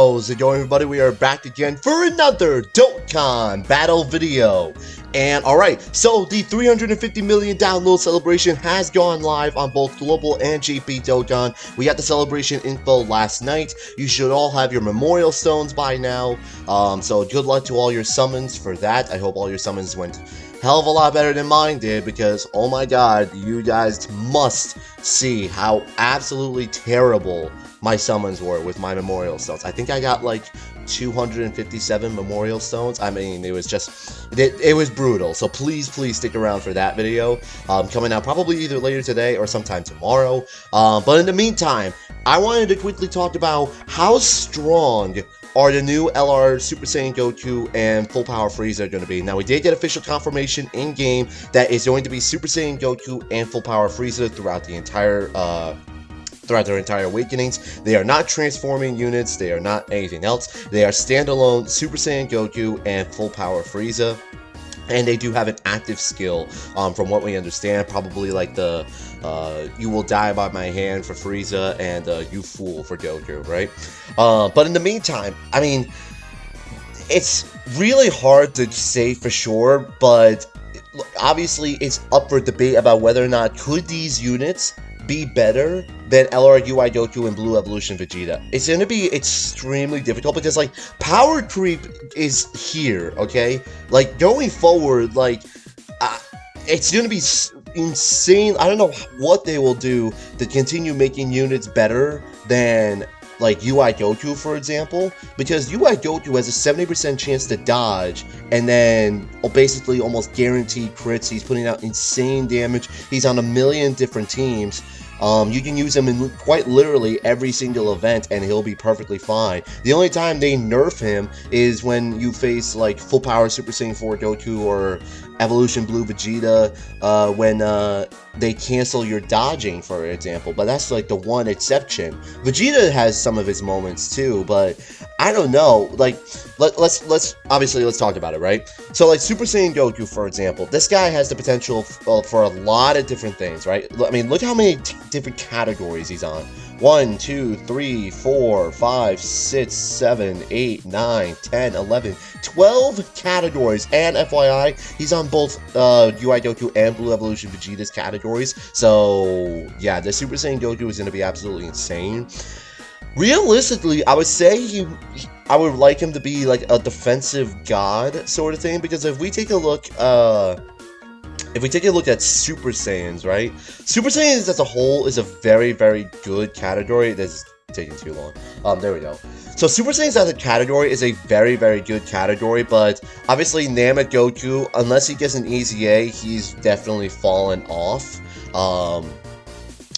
How's it going, everybody? We are back again for another Dokkan battle video. And alright, so the 350 million download celebration has gone live on both global and GP Dokkan. We got the celebration info last night. You should all have your memorial stones by now. So good luck to all your summons for that. I hope all your summons went hell of a lot better than mine did, because oh my god, you guys must see how absolutely terrible my summons were with my memorial stones. I think I got like 257 memorial stones. I mean, it was just, it was brutal. So please stick around for that video. Coming out probably either later today or sometime tomorrow. But in the meantime, I wanted to quickly talk about how strong are the new LR Super Saiyan Goku and Full Power Frieza going to be. Now, we did get official confirmation in-game that it's going to be Super Saiyan Goku and Full Power Frieza throughout the entire, throughout their entire awakenings. They are not transforming units, they are not anything else. They are standalone Super Saiyan Goku and Full Power Frieza. And they do have an active skill, from what we understand, probably like the you will die by my hand for Frieza and you fool for Goku, right? But in the meantime, I mean, it's really hard to say for sure, but obviously it's up for debate about whether or not could these units be better than LR UI Goku and Blue Evolution Vegeta. It's going to be extremely difficult because, like, power creep is here, okay? Like, going forward, like, it's going to be insane. I don't know what they will do to continue making units better than, like, UI Goku, for example, because UI Goku has a 70% chance to dodge, and then basically almost guaranteed crits. He's putting out insane damage. He's on a million different teams. You can use him in quite literally every single event, and he'll be perfectly fine. The only time they nerf him is when you face, like, Full Power Super Saiyan 4 Goku or Evolution Blue Vegeta, when they cancel your dodging, for example. But that's like the one exception. Vegeta has some of his moments too, but I don't know. Like, let's obviously let's talk about it, right? So, like, Super Saiyan Goku, for example, this guy has the potential for a lot of different things, right? I mean, look how many different categories he's on. 1, 2, 3, 4, 5, 6, 7, 8, 9, 10, 11, 12 categories. And FYI, he's on both UI Goku and Blue Evolution Vegeta's categories. So, yeah, the Super Saiyan Goku is going to be absolutely insane. Realistically, I would say I would like him to be like a defensive god sort of thing, because if we take a look, at Super Saiyans, right? Super Saiyans as a whole is a very, very good category. That's taking too long. There we go. So Super Saiyans as a category is a very, very good category, but obviously Namek Goku, unless he gets an easy A, he's definitely fallen off.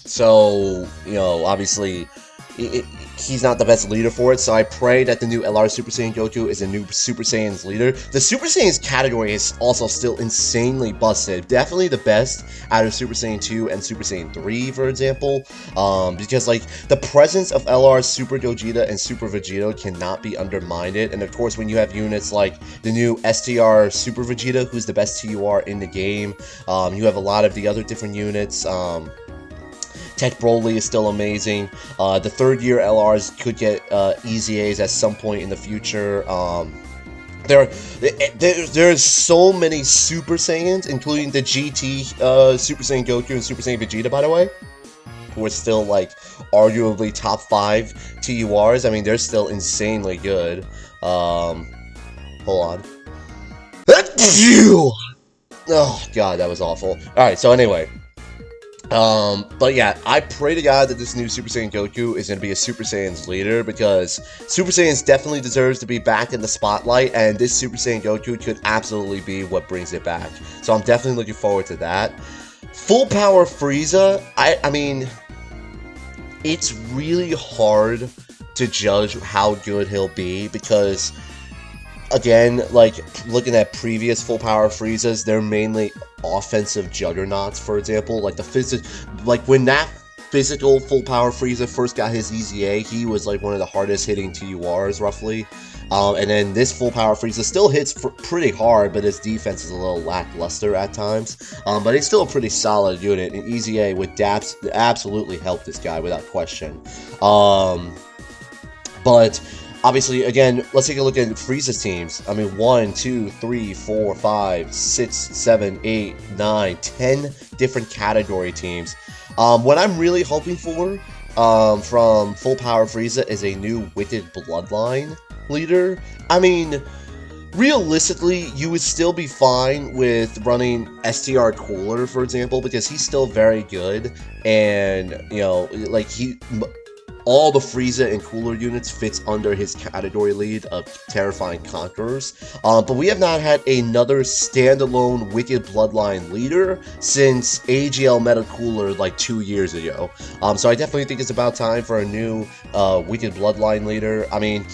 So, you know, obviously, he's not the best leader for it, so I pray that the new LR Super Saiyan Goku is a new Super Saiyans leader. The Super Saiyans category is also still insanely busted. Definitely the best out of Super Saiyan 2 and Super Saiyan 3, for example. Because, like, the presence of LR Super Gogeta and Super Vegeta cannot be undermined. And of course, when you have units like the new STR Super Vegeta, who's the best TUR in the game, you have a lot of the other different units. Tech Broly is still amazing. The third-year LRs could get easy A's at some point in the future. There's so many Super Saiyans, including the GT Super Saiyan Goku and Super Saiyan Vegeta, by the way, who are still, like, arguably top 5 TURs. I mean, they're still insanely good. Hold on. Oh, God, that was awful. Alright, so anyway. But yeah, I pray to God that this new Super Saiyan Goku is going to be a Super Saiyan's leader, because Super Saiyans definitely deserves to be back in the spotlight, and this Super Saiyan Goku could absolutely be what brings it back. So I'm definitely looking forward to that. Full Power Frieza, I mean, it's really hard to judge how good he'll be, because, again, like, looking at previous Full Power Friezas, they're mainly offensive juggernauts, for example. Like, when that physical Full Power Frieza first got his EZA, he was, like, one of the hardest hitting TURs, roughly. And then this Full Power Frieza still hits pretty hard, but his defense is a little lackluster at times. But he's still a pretty solid unit, and EZA with Daps absolutely helped this guy, without question. But Obviously, again, let's take a look at Frieza's teams. I mean, 1, 2, 3, 4, 5, 6, 7, 8, 9, 10 different category teams. What I'm really hoping for from Full Power Frieza is a new Wicked Bloodline leader. I mean, realistically, you would still be fine with running STR Cooler, for example, because he's still very good, and, you know, like, all the Frieza and Cooler units fits under his category lead of Terrifying Conquerors. But we have not had another standalone Wicked Bloodline leader since AGL Meta Cooler like 2 years ago. So I definitely think it's about time for a new Wicked Bloodline leader. I mean,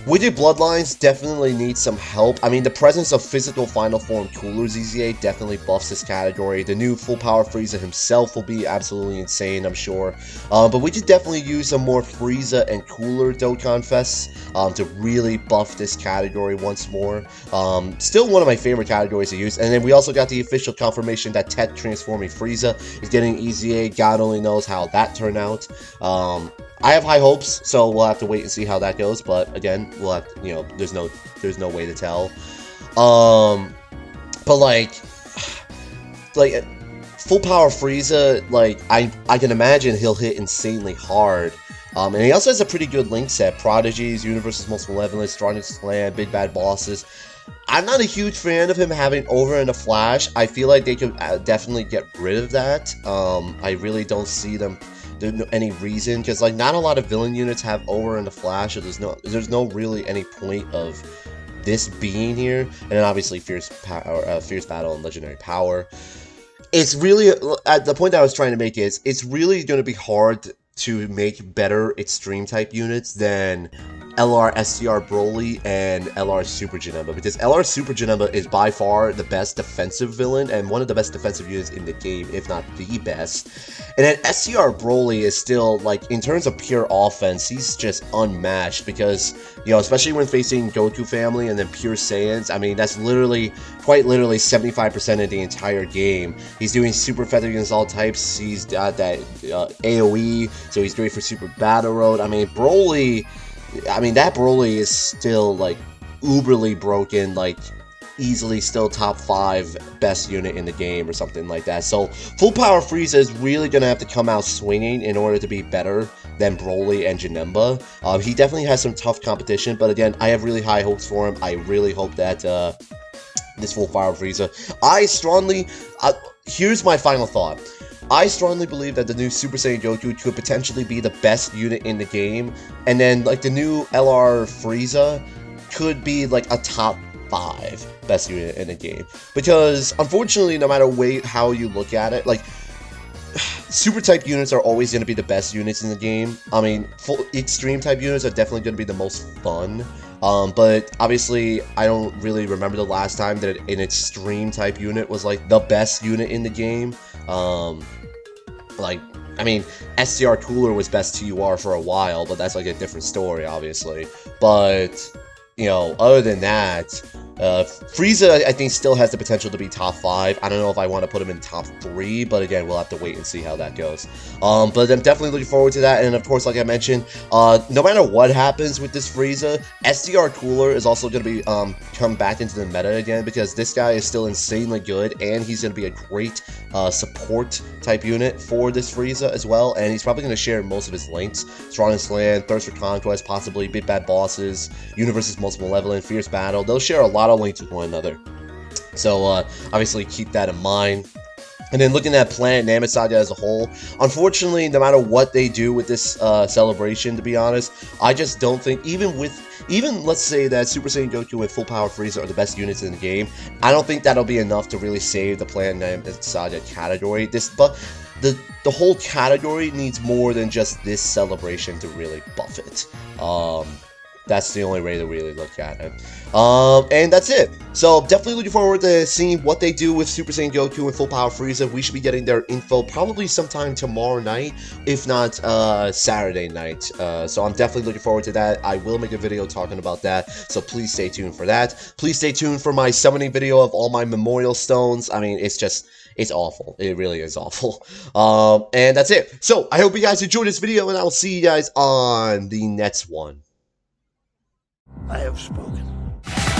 Wicked Bloodlines definitely need some help. I mean, the presence of physical Final Form Cooler ZZA definitely buffs this category. The new Full Power Frieza himself will be absolutely insane, I'm sure. But we could definitely use some more Frieza and Cooler Dokkan Fests to really buff this category once more. Still one of my favorite categories to use. And then we also got the official confirmation that Tech Transforming Frieza is getting EZA. God only knows how that turned out. I have high hopes, so we'll have to wait and see how that goes. But again, we'll have to, you know, there's no way to tell. But like Full Power Frieza, like I can imagine he'll hit insanely hard. And he also has a pretty good link set: Prodigies, Universe's Most Malevolent, Strongest Clan, Big Bad Bosses. I'm not a huge fan of him having Over and a Flash. I feel like they could definitely get rid of that. I really don't see them any reason, because like not a lot of villain units have Over and a Flash, so there's no really any point of this being here. And then obviously Fierce Battle and Legendary Power. It's really the point that I was trying to make is it's really going to be hard to make better extreme type units than LR STR Broly and LR Super Janemba, because LR Super Janemba is by far the best defensive villain and one of the best defensive units in the game, if not the best. And then STR Broly is still, like, in terms of pure offense, he's just unmatched, because, you know, especially when facing Goku family and then pure Saiyans, I mean, that's literally, quite literally 75% of the entire game. He's doing super effective against all types. He's got that AoE, so he's great for Super Battle Road. I mean, Broly, that Broly is still, like, uberly broken, like, easily still top 5 best unit in the game or something like that. So Full Power Frieza is really going to have to come out swinging in order to be better than Broly and Janemba. He definitely has some tough competition, but again, I have really high hopes for him. I really hope that this Full Power Frieza, here's my final thought. I strongly believe that the new Super Saiyan Goku could potentially be the best unit in the game, and then like the new LR Frieza could be like a top 5 best unit in the game. Because unfortunately, no matter how you look at it, like super type units are always going to be the best units in the game. I mean, full extreme type units are definitely going to be the most fun. But obviously, I don't really remember the last time that an extreme type unit was like the best unit in the game. Like, I mean, STR Cooler was best TUR for a while, but that's like a different story, obviously. But, you know, other than that, Frieza, I think, still has the potential to be top 5. I don't know if I want to put him in top 3, but again, we'll have to wait and see how that goes. But I'm definitely looking forward to that, and of course, like I mentioned, no matter what happens with this Frieza, SDR Cooler is also going to be come back into the meta again, because this guy is still insanely good, and he's going to be a great support type unit for this Frieza as well, and he's probably going to share most of his links: Strongest Land, Thirst for Conquest, possibly Big Bad Bosses, Universe's Most Malevolent, Fierce Battle. They'll share a lot of links with one another, so obviously keep that in mind. And then looking at Planet Namek Saga as a whole, unfortunately, no matter what they do with this celebration, to be honest, I just don't think, even let's say that Super Saiyan Goku and Full Power Frieza are the best units in the game, I don't think that'll be enough to really save the Planet Namek Saga category. But the whole category needs more than just this celebration to really buff it. That's the only way to really look at it. And that's it. So definitely looking forward to seeing what they do with Super Saiyan Goku and Full Power Frieza. We should be getting their info probably sometime tomorrow night, if not Saturday night. So I'm definitely looking forward to that. I will make a video talking about that, so please stay tuned for that. Please stay tuned for my summoning video of all my memorial stones. I mean, it's awful. It really is awful. And that's it. So I hope you guys enjoyed this video, and I'll see you guys on the next one. I have spoken.